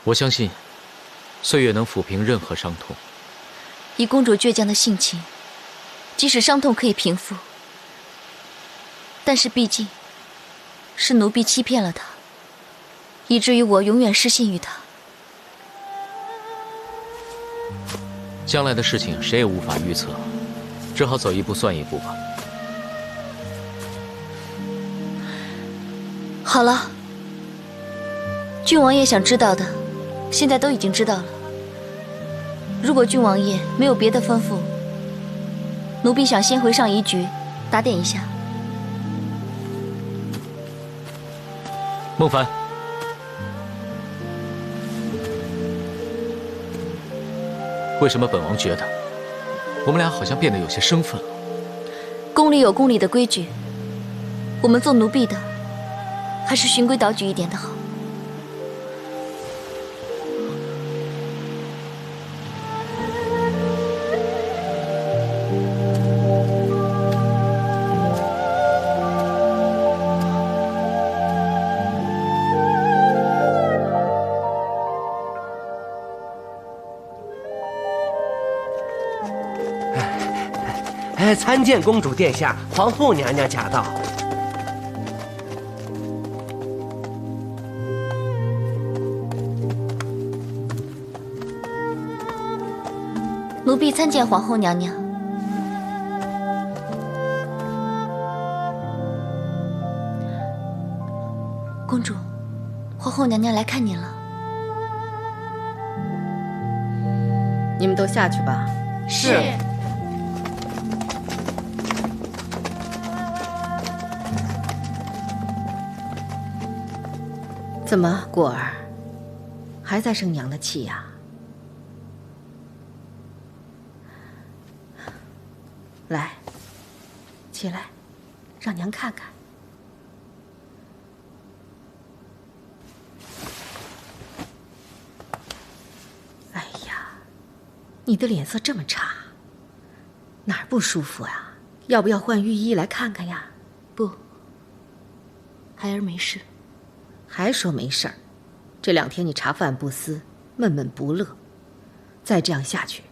我相信，岁月能抚平任何伤痛。以公主倔强的性情，即使伤痛可以平复，但是毕竟是奴婢欺骗了她，以至于我永远失信于她。将来的事情谁也无法预测，只好走一步算一步吧。好了，郡王爷想知道的，现在都已经知道了。如果郡王爷没有别的吩咐，奴婢想先回上仪局打点一下。孟凡，为什么本王觉得我们俩好像变得有些生分了？宫里有宫里的规矩，我们做奴婢的还是循规蹈矩一点的好。参见公主殿下，皇后娘娘驾到。奴婢参见皇后娘娘。公主，皇后娘娘来看您了。你们都下去吧。是。怎么，果儿还在生娘的气呀？来，起来，让娘看看。哎呀，你的脸色这么差，哪儿不舒服啊？要不要换御医来看看呀？不，孩儿没事。还说没事儿？这2天你茶饭不思，闷闷不乐，再这样下去，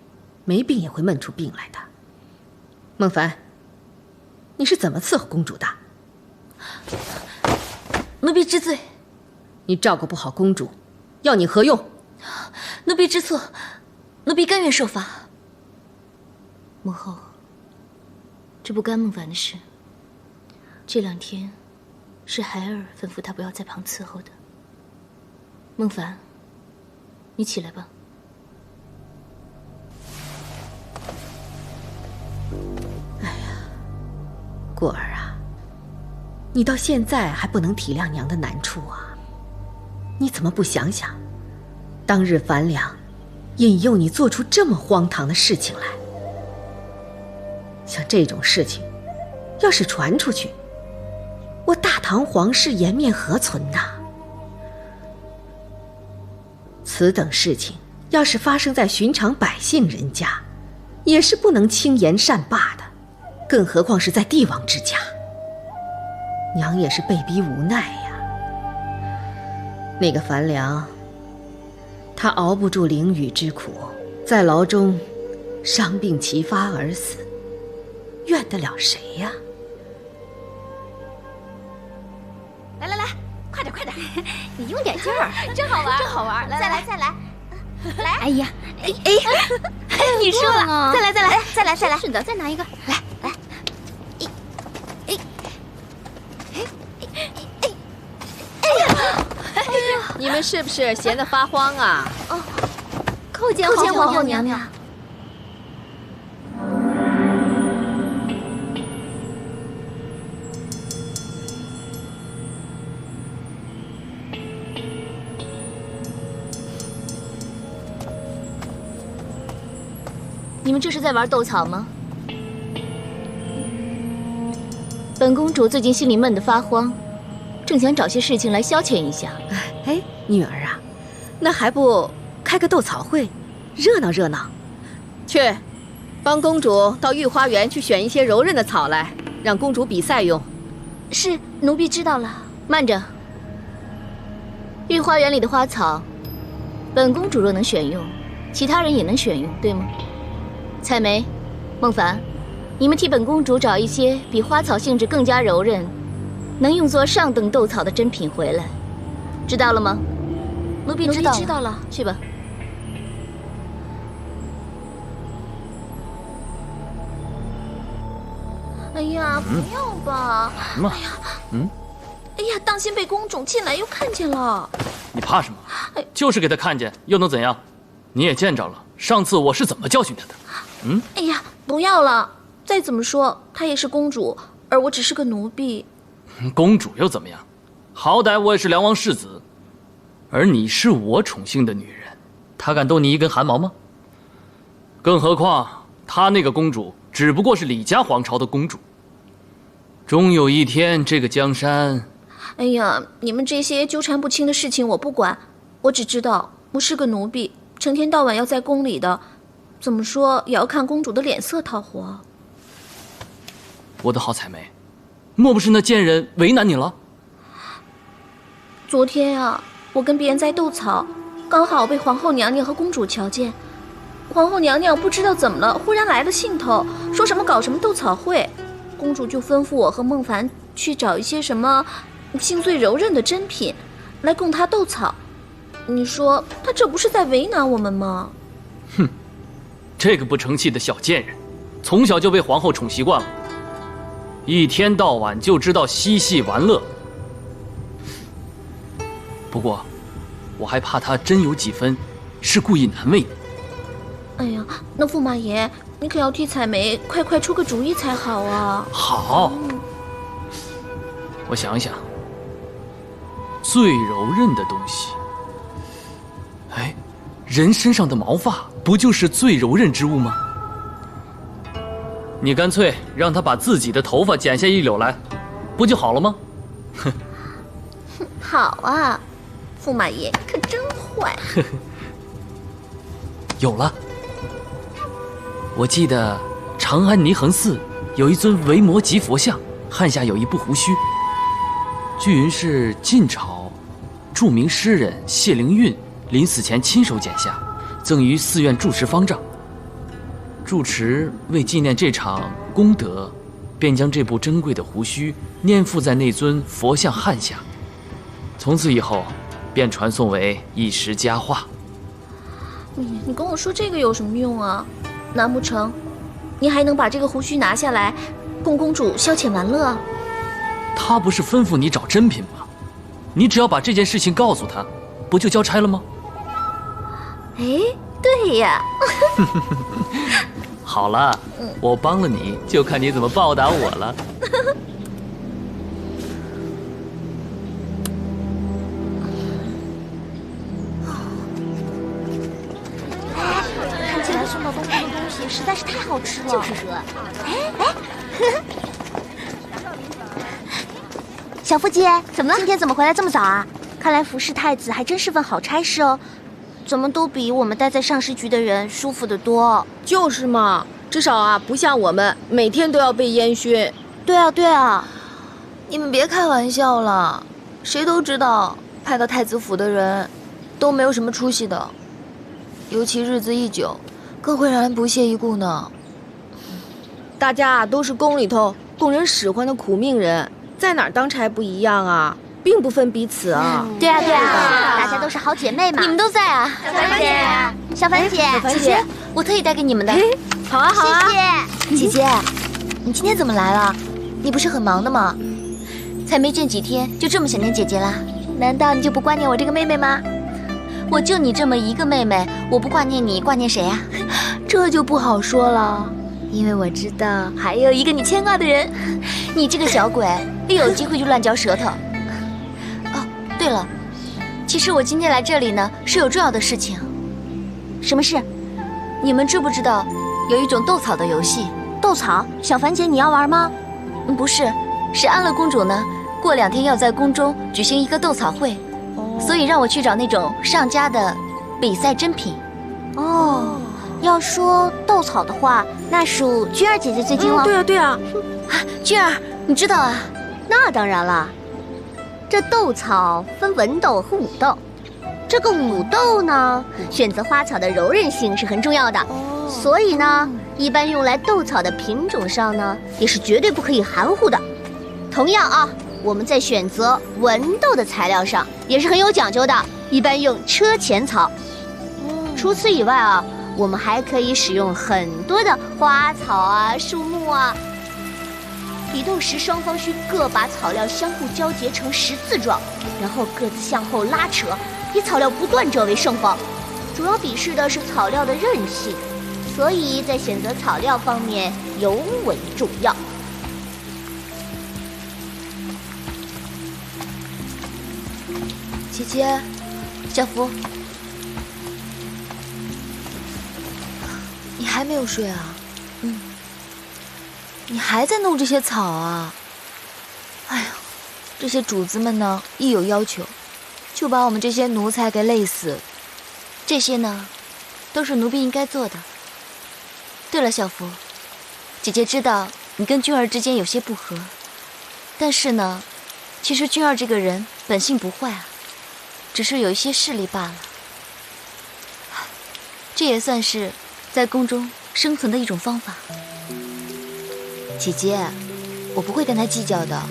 没病也会闷出病来的。孟凡，你是怎么伺候公主的？奴婢知罪。你照顾不好公主，要你何用？奴婢知错，奴婢甘愿受罚。母后，这不干孟凡的事。这2天是孩儿吩咐他不要在旁伺候的。孟凡，你起来吧。哎呀，果儿啊，你到现在还不能体谅娘的难处啊？你怎么不想想，当日樊良引诱你做出这么荒唐的事情来？像这种事情，要是传出去，我大唐皇室颜面何存呐？此等事情要是发生在寻常百姓人家，也是不能轻言善罢的，更何况是在帝王之家。娘也是被逼无奈呀。那个樊良，他熬不住囹圄之苦，在牢中伤病齐发而死，怨得了谁呀？来来来，快点快点，你用点劲儿，真好玩，真好玩！来，再来再来，来！哎呀，哎，你输了，再来再来再来再来，是的，再拿一个，来来，你们是不是闲得发慌啊？哦，叩见皇后娘娘。你们这是在玩斗草吗？本公主最近心里闷得发慌，正想找些事情来消遣一下。哎，女儿啊，那还不开个斗草会，热闹热闹？去，帮公主到御花园去选一些柔韧的草来，让公主比赛用。是，奴婢知道了。慢着，御花园里的花草本公主若能选用，其他人也能选用，对吗？采梅、孟凡，你们替本公主找一些比花草性质更加柔韧，能用作上等斗草的珍品回来，知道了吗？奴婢知道了，去吧。哎呀，不要吧！什么？哎呀，当心被公主进来又看见了。你怕什么？就是给他看见，又能怎样？你也见着了，上次我是怎么教训他的。哎呀，不要了！再怎么说，她也是公主，而我只是个奴婢。公主又怎么样？好歹我也是梁王世子，而你是我宠幸的女人，他敢动你一根汗毛吗？更何况她那个公主只不过是李家皇朝的公主。终有一天，这个江山……哎呀，你们这些纠缠不清的事情我不管，我只知道我是个奴婢，成天到晚要在宫里的，怎么说也要看公主的脸色讨活。我的好采梅，莫不是那贱人为难你了？昨天啊，我跟别人在斗草，刚好被皇后娘娘和公主瞧见。皇后娘娘不知道怎么了，忽然来了兴头，说什么搞什么斗草会，公主就吩咐我和孟凡去找一些什么性最柔韧的珍品，来供她斗草。你说她这不是在为难我们吗？哼，这个不成器的小贱人，从小就被皇后宠习惯了，一天到晚就知道嬉戏玩乐。不过，我还怕她真有几分是故意难为你。哎呀，那驸马爷，你可要替采梅快出个主意才好啊！好，我想想，最柔韧的东西，哎，人身上的毛发不就是最柔韧之物吗？你干脆让他把自己的头发剪下一绺来，不就好了吗？哼，好啊，驸马爷可真坏。有了。我记得长安霓衡寺有一尊维摩诘佛像，汗下有一部胡须，据云是晋朝著名诗人谢灵运临死前亲手剪下，赠于寺院住持方丈。住持为纪念这场功德，便将这部珍贵的胡须粘附在那尊佛像汗下，从此以后便传颂为一时佳话。你跟我说这个有什么用啊？难不成你还能把这个胡须拿下来供公主消遣玩乐？他不是吩咐你找珍品吗？你只要把这件事情告诉他，不就交差了吗？哎，对呀。好了，我帮了你，就看你怎么报答我了。看起来送到东宫的东西实在是太好吃了。就是说，小福姐，怎么了？今天怎么回来这么早啊？看来服侍太子还真是份好差事哦，怎么都比我们待在上师局的人舒服得多。就是嘛，至少啊，不像我们每天都要被烟熏。对啊，对啊。你们别开玩笑了，谁都知道派到太子府的人都没有什么出息的，尤其日子一久，更会让人不屑一顾呢。大家都是宫里头供人使唤的苦命人，在哪儿当差不一样啊，并不分彼此啊。对啊，对啊，大家都是好姐妹嘛。你们都在啊，小凡姐，小凡姐，姐姐，我特意带给你们的。好啊，好啊。姐姐，你今天怎么来了？你不是很忙的吗？才没见几天，就这么想念姐姐啦？难道你就不挂念我这个妹妹吗？我就你这么一个妹妹，我不挂念你，挂念谁呀？这就不好说了，因为我知道还有一个你牵挂的人。你这个小鬼，一有机会就乱嚼舌头。哦，对了，其实我今天来这里呢，是有重要的事情。什么事？你们知不知道有一种斗草的游戏？斗草？小凡姐，你要玩吗？不是，是安乐公主呢，过2天要在宫中举行一个斗草会，所以让我去找那种上佳的比赛珍品。哦，要说斗草的话，那属君儿姐姐最精了。对啊，对啊。君儿，你知道啊？那当然了，这斗草分文斗和武斗，这个舞豆呢，选择花草的柔韧性是很重要的，所以呢，一般用来豆草的品种上呢，也是绝对不可以含糊的。同样啊，我们在选择文豆的材料上也是很有讲究的，一般用车前草。除此以外啊，我们还可以使用很多的花草啊、树木啊。比斗时，双方需各把草料相互交结成十字状，然后各自向后拉扯，以草料不断者为胜方。主要比试的是草料的韧性，所以在选择草料方面尤为重要。姐姐，小福，你还没有睡啊？你还在弄这些草啊？哎呀，这些主子们呢，一有要求，就把我们这些奴才给累死。这些呢，都是奴婢应该做的。对了，小福，姐姐知道你跟君儿之间有些不和，但是呢，其实君儿这个人本性不坏啊，只是有一些势力罢了。这也算是在宫中生存的一种方法。姐姐，我不会跟他计较的。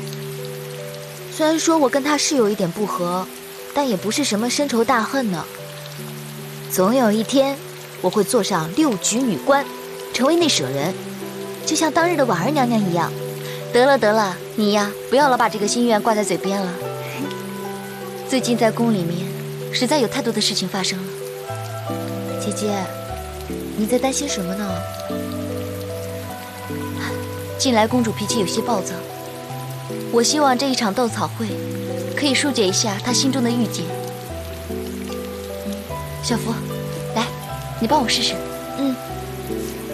虽然说我跟他是有一点不和，但也不是什么深仇大恨呢。总有一天，我会坐上6举女冠，成为内舍人，就像当日的婉儿娘娘一样。得了得了，你呀，不要老把这个心愿挂在嘴边了。最近在宫里面，实在有太多的事情发生了。姐姐，你在担心什么呢？近来公主脾气有些暴躁，我希望这一场斗草会可以疏解一下她心中的郁结。小福，来，你帮我试试。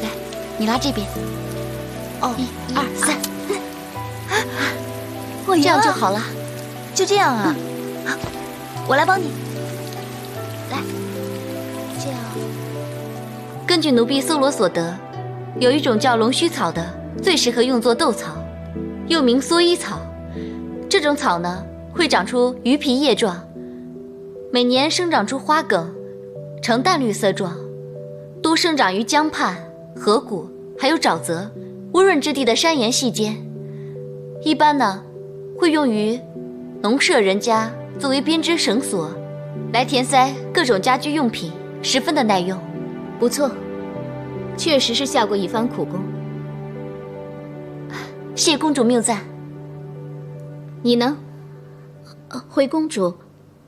来，你拉这边。哦，1、2、3，这样就好了。就这样啊？我来帮你。来，这样。根据奴婢搜罗所得，有一种叫龙须草的，最适合用作豆草，又名蓑衣草。这种草呢，会长出鱼皮叶状，每年生长出花梗，呈淡绿色状，多生长于江畔、河谷，还有沼泽、温润之地的山岩隙间。一般呢，会用于农舍人家作为编织绳索，来填塞各种家居用品，十分的耐用。不错，确实是下过一番苦功。谢公主谬赞。你呢？回公主，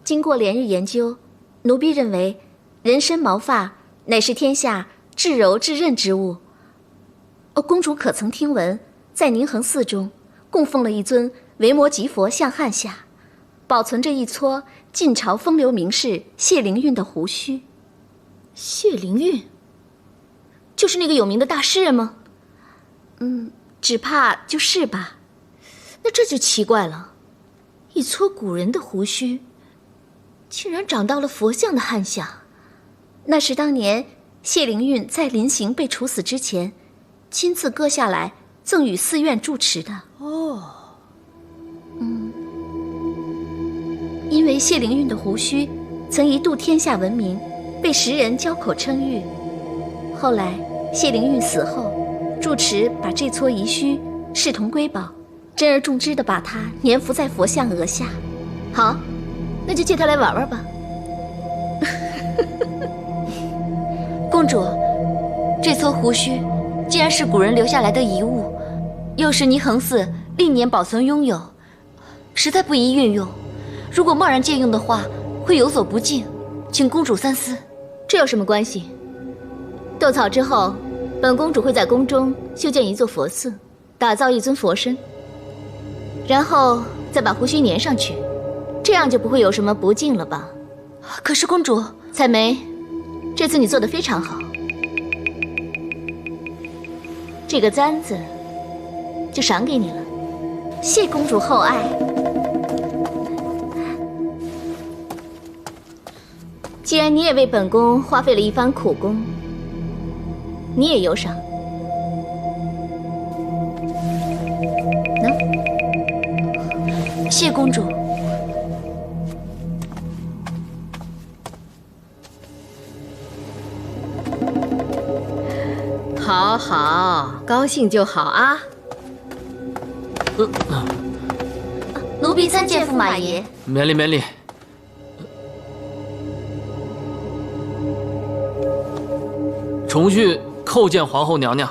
经过连日研究，奴婢认为人参毛发乃是天下至柔至韧之物。公主可曾听闻，在宁恒寺中供奉了一尊维摩诘佛像汉下，保存着一撮晋朝风流名士谢灵运的胡须。谢灵运，就是那个有名的大诗人吗？只怕就是吧。那这就奇怪了，一撮古人的胡须，竟然长到了佛像的汉下。那是当年谢灵运在临行被处死之前，亲自割下来赠与寺院住持的。因为谢灵运的胡须曾一度天下闻名，被时人交口称誉。后来谢灵运死后，住持把这撮遗须视同瑰宝，珍而重之地把它粘附在佛像额下。好，那就借它来玩玩吧。公主，这撮胡须既然是古人留下来的遗物，又是霓衡寺历年保存拥有，实在不宜运用。如果贸然借用的话，会有所不敬，请公主三思。这有什么关系？斗草之后，本公主会在宫中修建一座佛寺，打造一尊佛身，然后再把胡须粘上去，这样就不会有什么不敬了吧？可是公主，采梅，这次你做得非常好，这个簪子就赏给你了，谢公主厚爱。既然你也为本宫花费了一番苦功，你也有赏。谢公主。好好，高兴就好啊。奴婢参见驸马爷。免礼免礼。重续叩见皇后娘娘。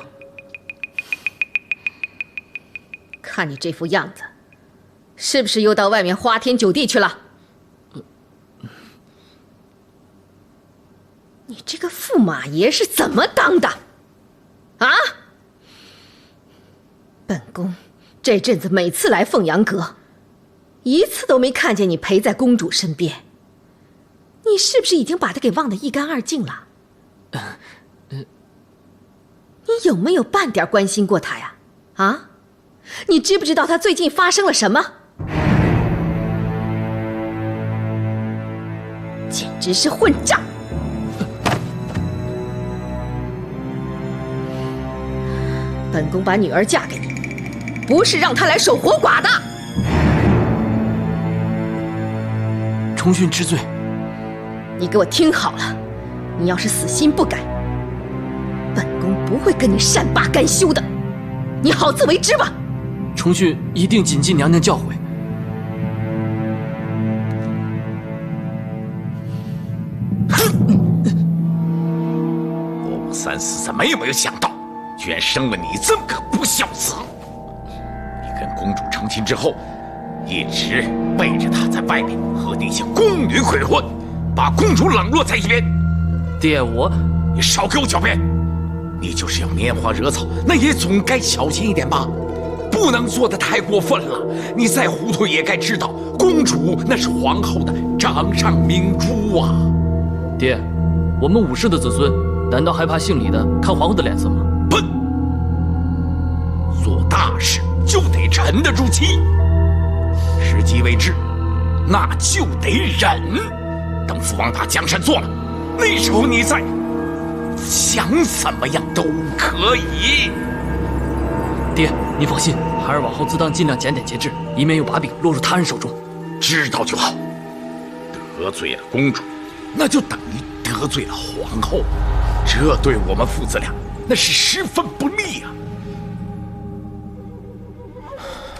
看你这副样子，是不是又到外面花天酒地去了？你这个驸马爷是怎么当的？啊！本宫这阵子每次来凤阳阁，一次都没看见你陪在公主身边。你是不是已经把她给忘得一干二净了？你有没有半点关心过她呀？啊？你知不知道她最近发生了什么？简直是混账！本宫把女儿嫁给你，不是让她来守活寡的。重训知罪。你给我听好了，你要是死心不改，本宫不会跟你善罢甘休的。你好自为之吧。重训一定谨记娘娘教诲。我三思怎么也没有想到，居然生了你这么个不孝子！你跟公主成亲之后，一直背着她在外面和那些宫女鬼混，把公主冷落在一边。爹，你少给我狡辩！你就是要拈花惹草，那也总该小心一点吧，不能做得太过分了。你再糊涂也该知道，公主那是皇后的掌上明珠啊！爹，我们武士的子孙，难道还怕姓李的看皇后的脸色吗？笨！做大事就得沉得住气，时机未至，那就得忍。等父王把江山做了，那时候你再想怎么样都可以。爹，你放心，孩儿往后自当尽量检点节制，以免有把柄落入他人手中。知道就好。得罪了公主，那就等于得罪了皇后，这对我们父子俩那是十分不利啊。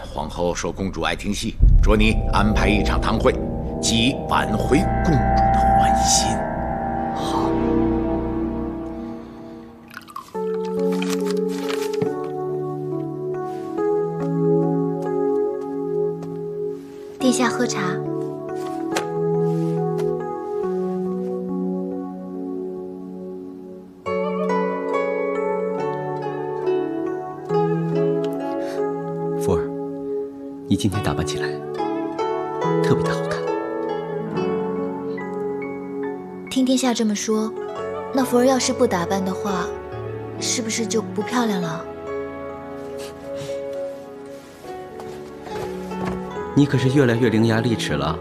皇后说公主爱听戏，着你安排一场堂会，即挽回公主的欢心。好。殿下喝茶。福儿，你今天打扮起来特别的好看。听殿下这么说，那福儿要是不打扮的话，是不是就不漂亮了？你可是越来越伶牙俐齿了。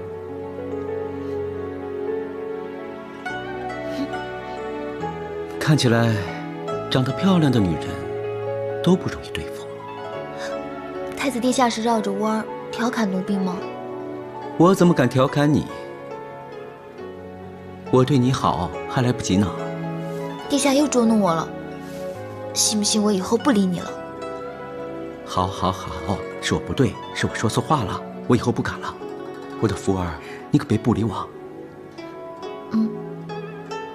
看起来，长得漂亮的女人都不容易对付。太子殿下是绕着弯儿调侃奴婢吗？我怎么敢调侃你？我对你好还来不及呢。殿下又捉弄我了，信不信我以后不理你了？好，好，好，是我不对，是我说错话了，我以后不敢了。我的福儿，你可别不理我。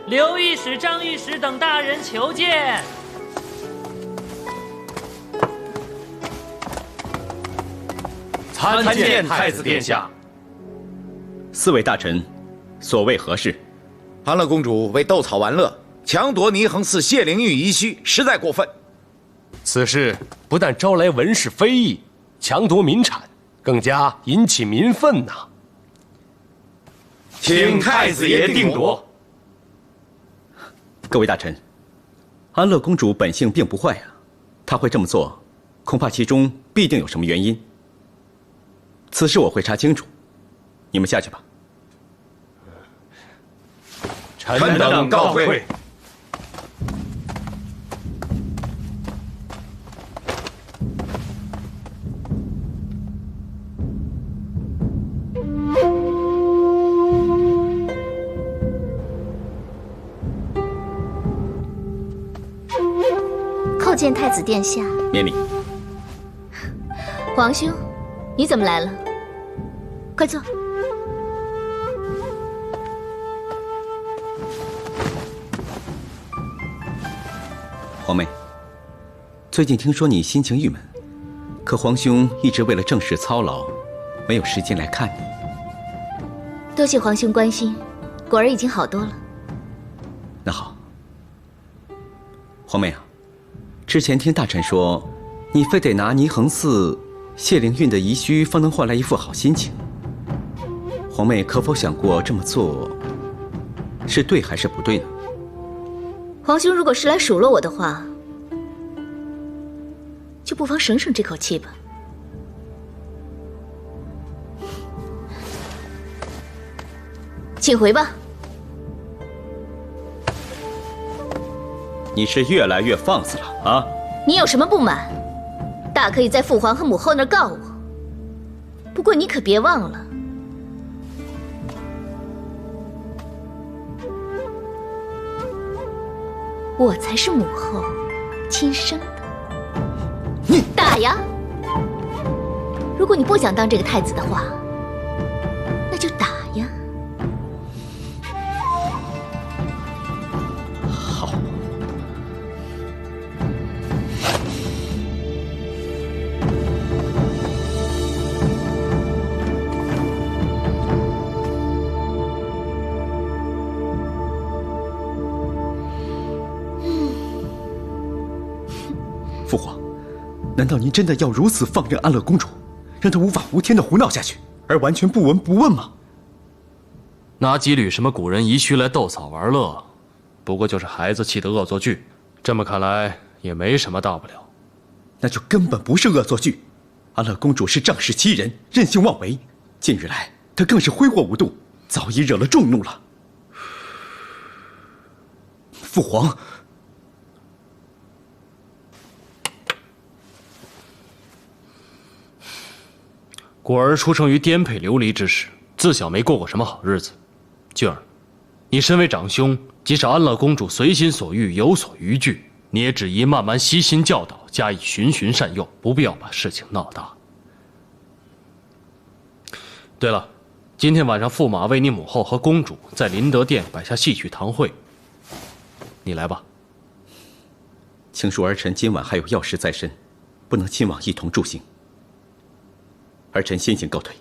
刘御史、张御史等大人求见。参见太子殿下。四位大臣，所谓何事？安乐公主为斗草玩乐，强夺霓衡寺谢灵玉遗墟，实在过分。此事不但招来文士非议，强夺民产，更加引起民愤呐。请太子爷定夺。各位大臣，安乐公主本性并不坏啊，她会这么做，恐怕其中必定有什么原因。此事我会查清楚，你们下去吧。臣等告退。见太子殿下。免礼。皇兄，你怎么来了？快坐。皇妹，最近听说你心情郁闷，可皇兄一直为了政事操劳，没有时间来看你。多谢皇兄关心，果儿已经好多了。那好，皇妹啊，之前听大臣说，你非得拿霓衡寺谢灵运的遗墟，方能换来一副好心情。皇妹可否想过这么做是对还是不对呢？皇兄如果是来数落我的话，就不妨省省这口气吧。请回吧。你是越来越放肆了啊！你有什么不满，大可以在父皇和母后那儿告我。不过你可别忘了，我才是母后亲生的。你打呀！如果你不想当这个太子的话，那就打呀。好。父皇，难道您真的要如此放任安乐公主，让她无法无天的胡闹下去，而完全不闻不问吗？拿几缕什么古人遗墟来斗草玩乐，不过就是孩子气的恶作剧。这么看来也没什么大不了。那就根本不是恶作剧。安乐公主是仗势欺人，任性妄为，近日来她更是挥霍无度，早已惹了众怒了。父皇，果儿出生于颠沛流离之时，自小没过过什么好日子。俊儿，你身为长兄，即使安乐公主随心所欲，有所逾矩，你也只宜慢慢悉心教导，加以循循善诱，不必要把事情闹大。对了，今天晚上驸马为你母后和公主在麟德殿摆下戏曲堂会，你来吧。请恕儿臣今晚还有要事在身，不能亲往一同助兴。儿臣先行告退。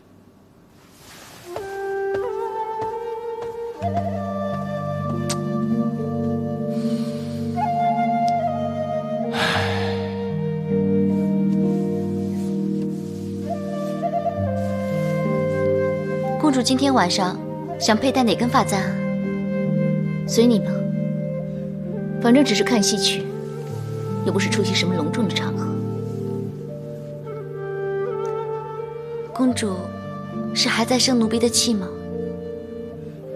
公主今天晚上想佩戴哪根发簪啊？随你吧，反正只是看戏曲，又不是出席什么隆重的场合。公主是还在生奴婢的气吗？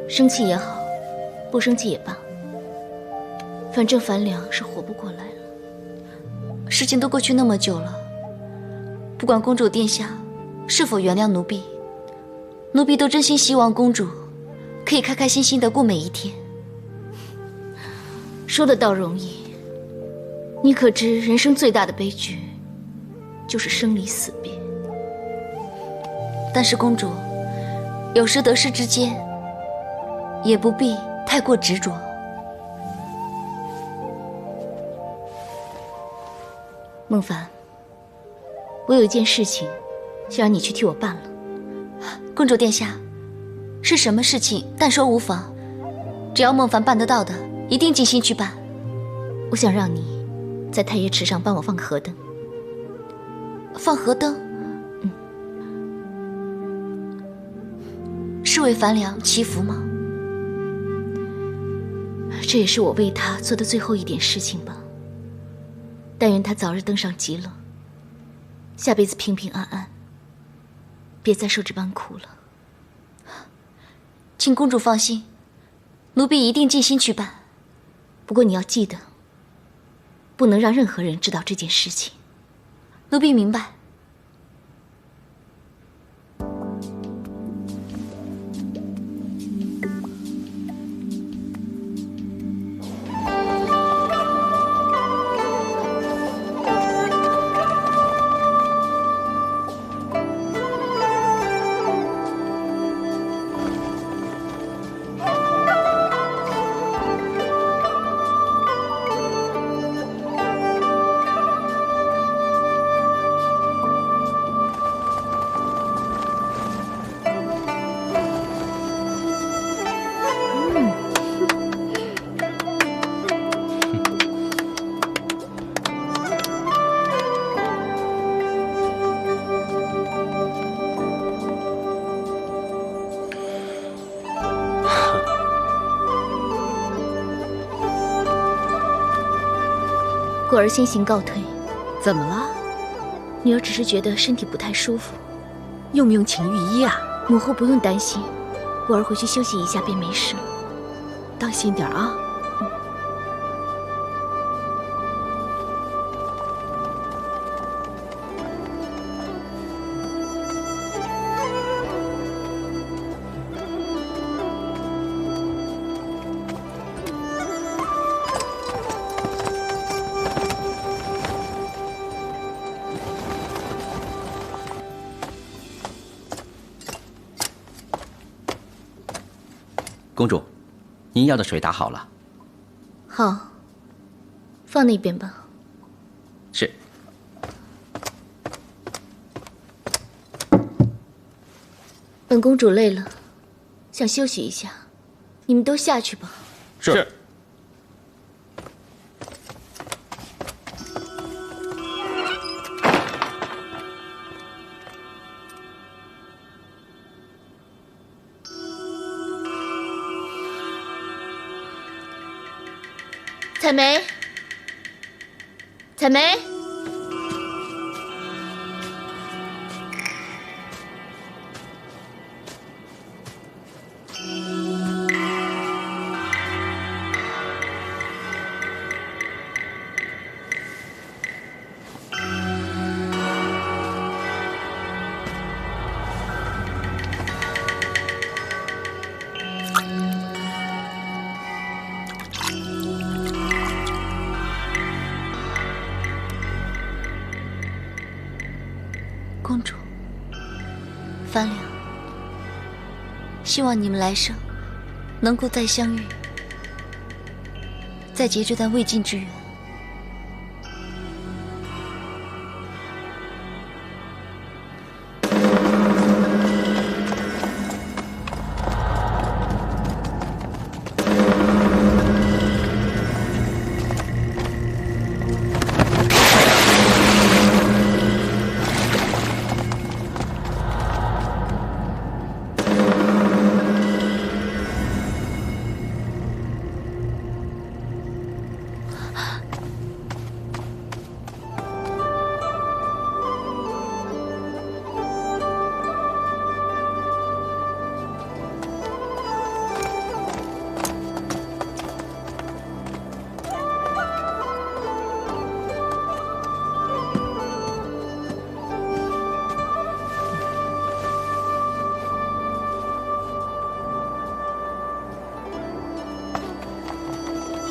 生气也好，不生气也罢，反正樊良是活不过来了。事情都过去那么久了，不管公主殿下是否原谅奴婢，奴婢都真心希望公主可以开开心心的过每一天。说的倒容易，你可知人生最大的悲剧就是生离死别。但是公主，有时得失之间，也不必太过执着。孟凡，我有一件事情，想让你去替我办了。公主殿下，是什么事情但说无妨，只要孟凡办得到的，一定尽心去办。我想让你在太液池上帮我放个河灯。放河灯？是为樊良祈福吗？这也是我为他做的最后一点事情吧。但愿他早日登上极乐，下辈子平平安安，别再受这般苦了。请公主放心，奴婢一定尽心去办。不过你要记得，不能让任何人知道这件事情。奴婢明白。果儿先行告退。怎么了？女儿只是觉得身体不太舒服，用不用请御医啊？母后不用担心，果儿回去休息一下便没事了。当心点啊。公主，您要的水打好了。好，放那边吧。是。本公主累了，想休息一下，你们都下去吧。是。采梅，采梅，公主，帆良，希望你们来生能够再相遇，再结这段未尽之缘。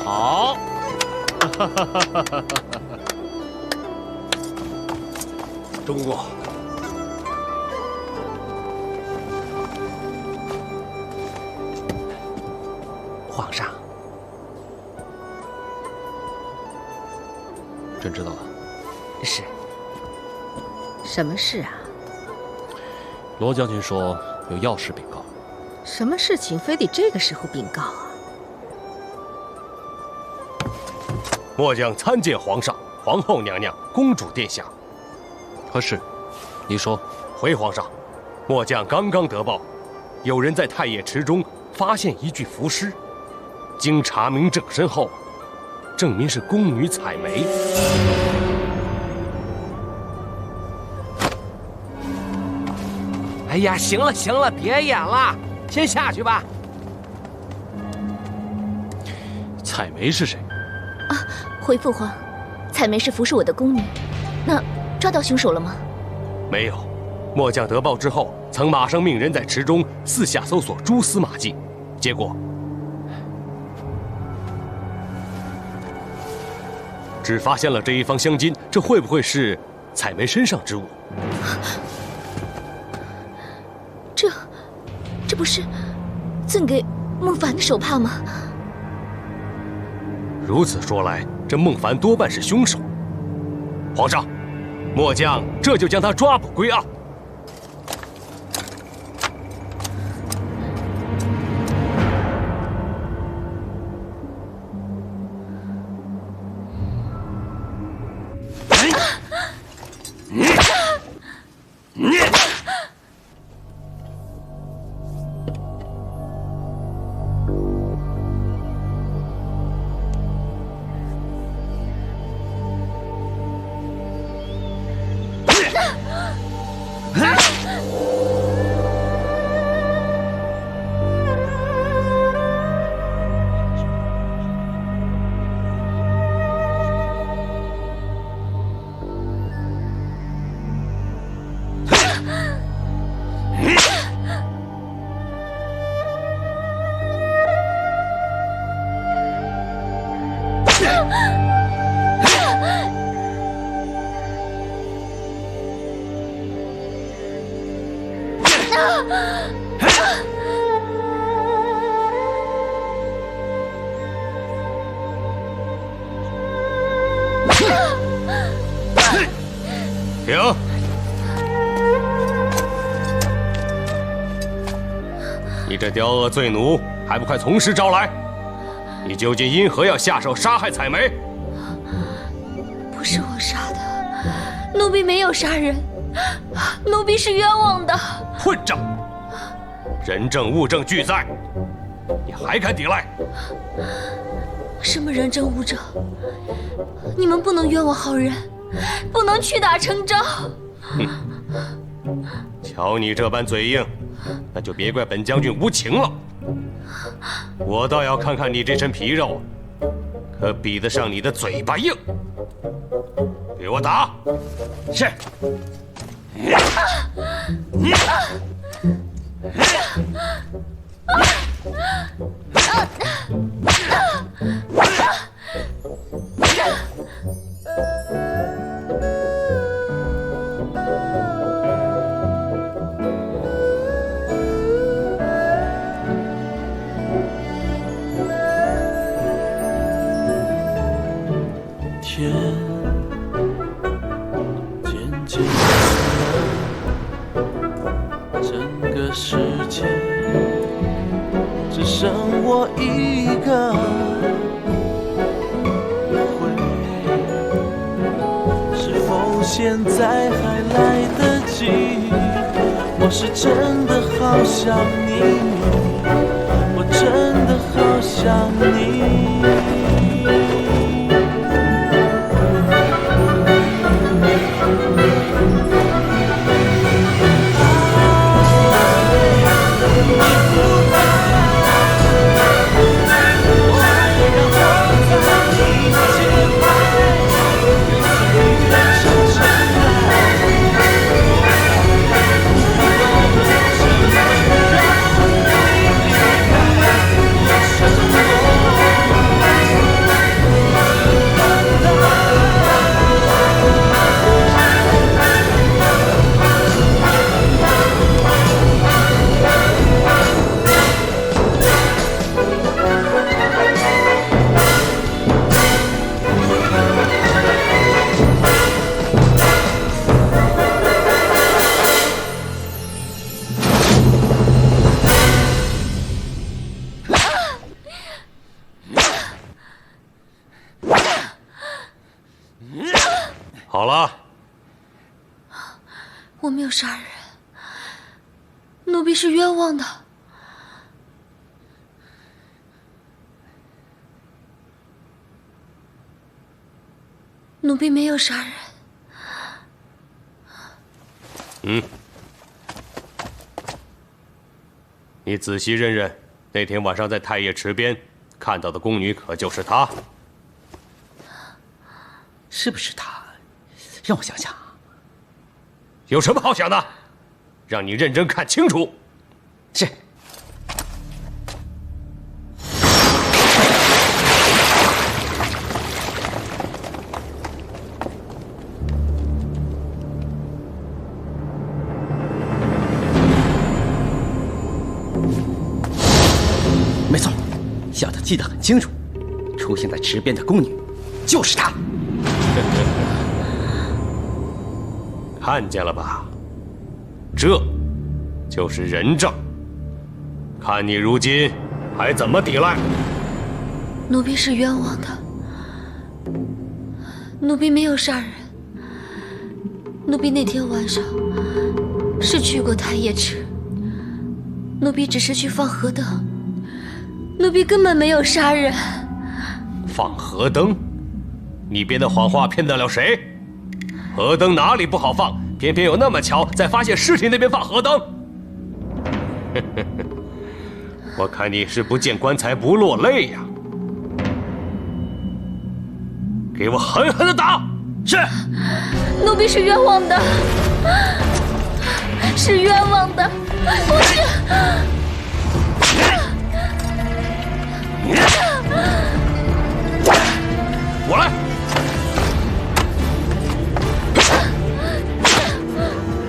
好，中午，皇上，朕知道了。是。什么事啊？罗将军说有要事禀告。什么事情非得这个时候禀告啊？末将参见皇上、皇后娘娘、公主殿下。何事？你说。回皇上，末将刚刚得报，有人在太液池中发现一具浮尸，经查明正身后，证明是宫女采梅。哎呀，行了行了，别演了，先下去吧。采梅是谁？回父皇，采梅是服侍我的宫女。那抓到凶手了吗？没有，末将得报之后，曾马上命人在池中四下搜索蛛丝马迹，结果只发现了这一方香巾，这会不会是采梅身上之物？这不是赠给孟凡的手帕吗？如此说来，这孟凡多半是凶手。皇上，末将这就将他抓捕归案。停！你这刁恶罪奴，还不快从实招来！你究竟因何要下手杀害采梅？不是我杀的，奴婢没有杀人，奴婢是冤枉的。混账！人证物证俱在，你还敢抵赖？什么人证物证？你们不能冤枉好人，不能屈打成招。哼！瞧你这般嘴硬，那就别怪本将军无情了。我倒要看看你这身皮肉，可比得上你的嘴巴硬。给我打！是。天渐渐整个世界只剩我一个，是否现在还来得及？我是真的好想你，我真的好想你。好了，我没有杀人，奴婢是冤枉的。奴婢没有杀人。你仔细认认，那天晚上在太液池边看到的宫女，可就是她？是不是她？让我想想。有什么好想的？让你认真看清楚。是。没错，小的记得很清楚，出现在池边的宫女就是她。看见了吧？这就是人证。看你如今还怎么抵赖？奴婢是冤枉的，奴婢没有杀人。奴婢那天晚上是去过太液池，奴婢只是去放河灯，奴婢根本没有杀人。放河灯？你编的谎话骗得了谁？河灯哪里不好放？偏偏有那么巧，在发现尸体那边放河灯。我看你是不见棺材不落泪呀！给我狠狠的打！是。奴婢是冤枉的，是冤枉的，不是。我来。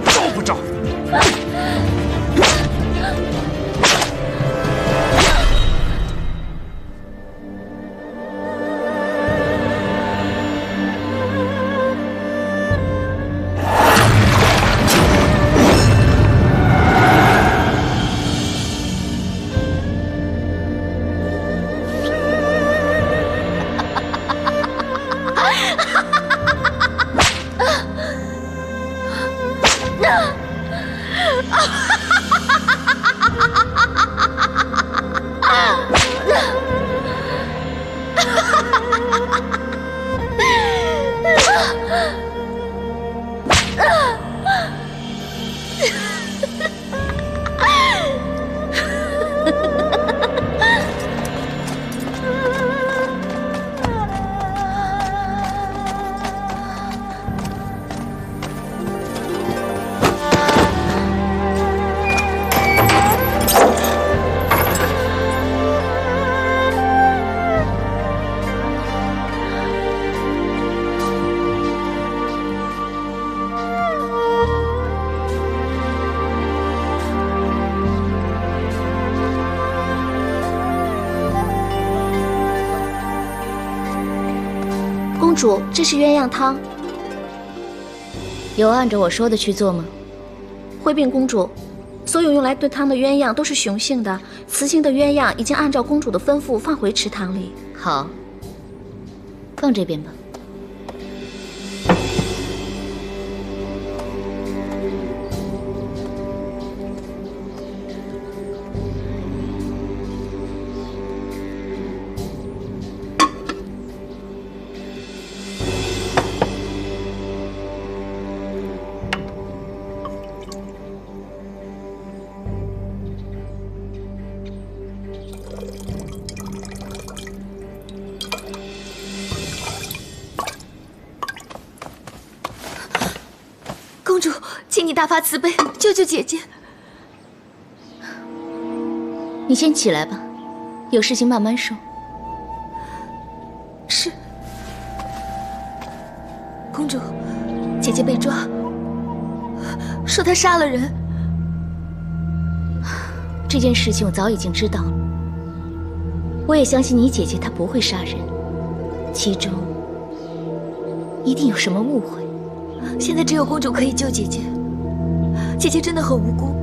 招不招？公主，这是鸳鸯汤。有按照我说的去做吗？回禀公主，所有用来炖汤的鸳鸯都是雄性的，雌性的鸳鸯已经按照公主的吩咐放回池塘里。好，放这边吧。公主，请你大发慈悲，救救姐姐！你先起来吧，有事情慢慢说。是。公主，姐姐被抓，说她杀了人。这件事情我早已经知道了，我也相信你姐姐她不会杀人，其中一定有什么误会。现在只有公主可以救姐姐，姐姐真的很无辜。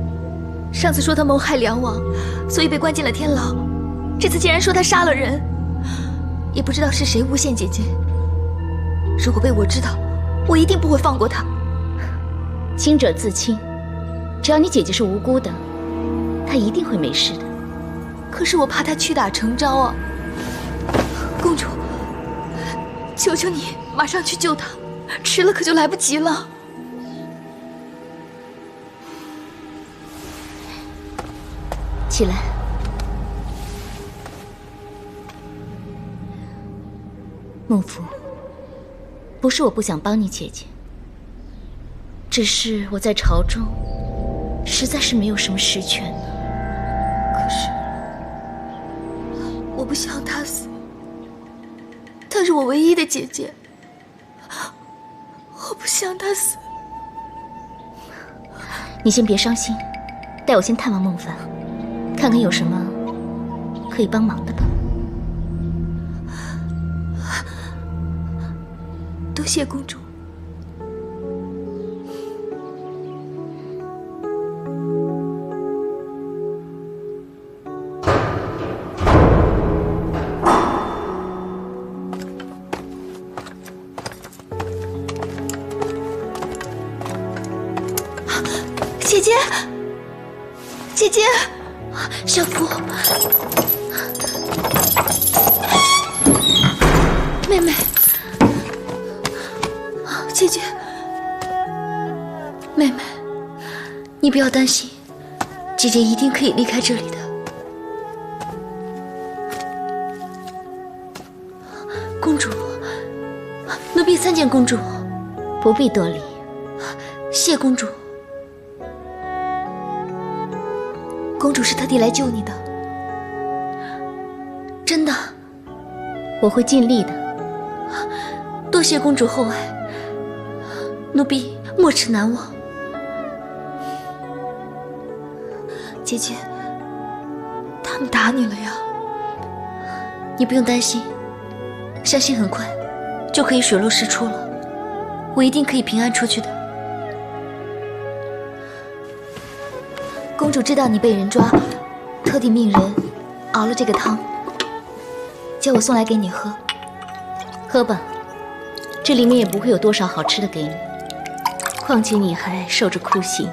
上次说她谋害梁王，所以被关进了天牢，这次竟然说她杀了人，也不知道是谁诬陷姐姐。如果被我知道，我一定不会放过她。清者自清，只要你姐姐是无辜的，她一定会没事的。可是我怕她屈打成招啊！公主，求求你马上去救她，迟了可就来不及了。起来。孟夫，不是我不想帮你姐姐，只是我在朝中实在是没有什么实权呢。可是我不想她死，她是我唯一的姐姐，我不想她死。你先别伤心，带我先探望孟凡，看看有什么可以帮忙的吧。多谢公主。姐姐，姐姐，小福，妹妹，姐姐，妹妹，你不要担心，姐姐一定可以离开这里的。公主，奴婢参见公主。不必多礼。谢公主。公主是特地来救你的，真的。我会尽力的。多谢公主厚爱，奴婢没齿难忘。姐姐，他们打你了呀？你不用担心，相信很快就可以水落石出了，我一定可以平安出去的。公主知道你被人抓，特地命人熬了这个汤，叫我送来给你喝。喝吧，这里面也不会有多少好吃的给你，况且你还受着酷刑。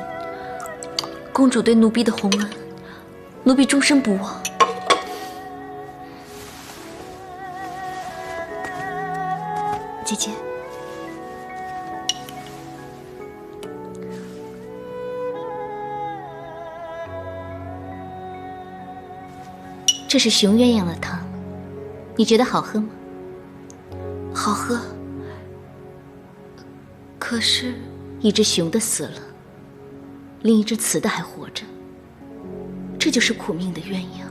公主对奴婢的洪恩，奴婢终身不忘。姐姐，这是熊鸳鸯的汤，你觉得好喝吗？好喝。可是，一只雄的死了，另一只雌的还活着，这就是苦命的鸳鸯。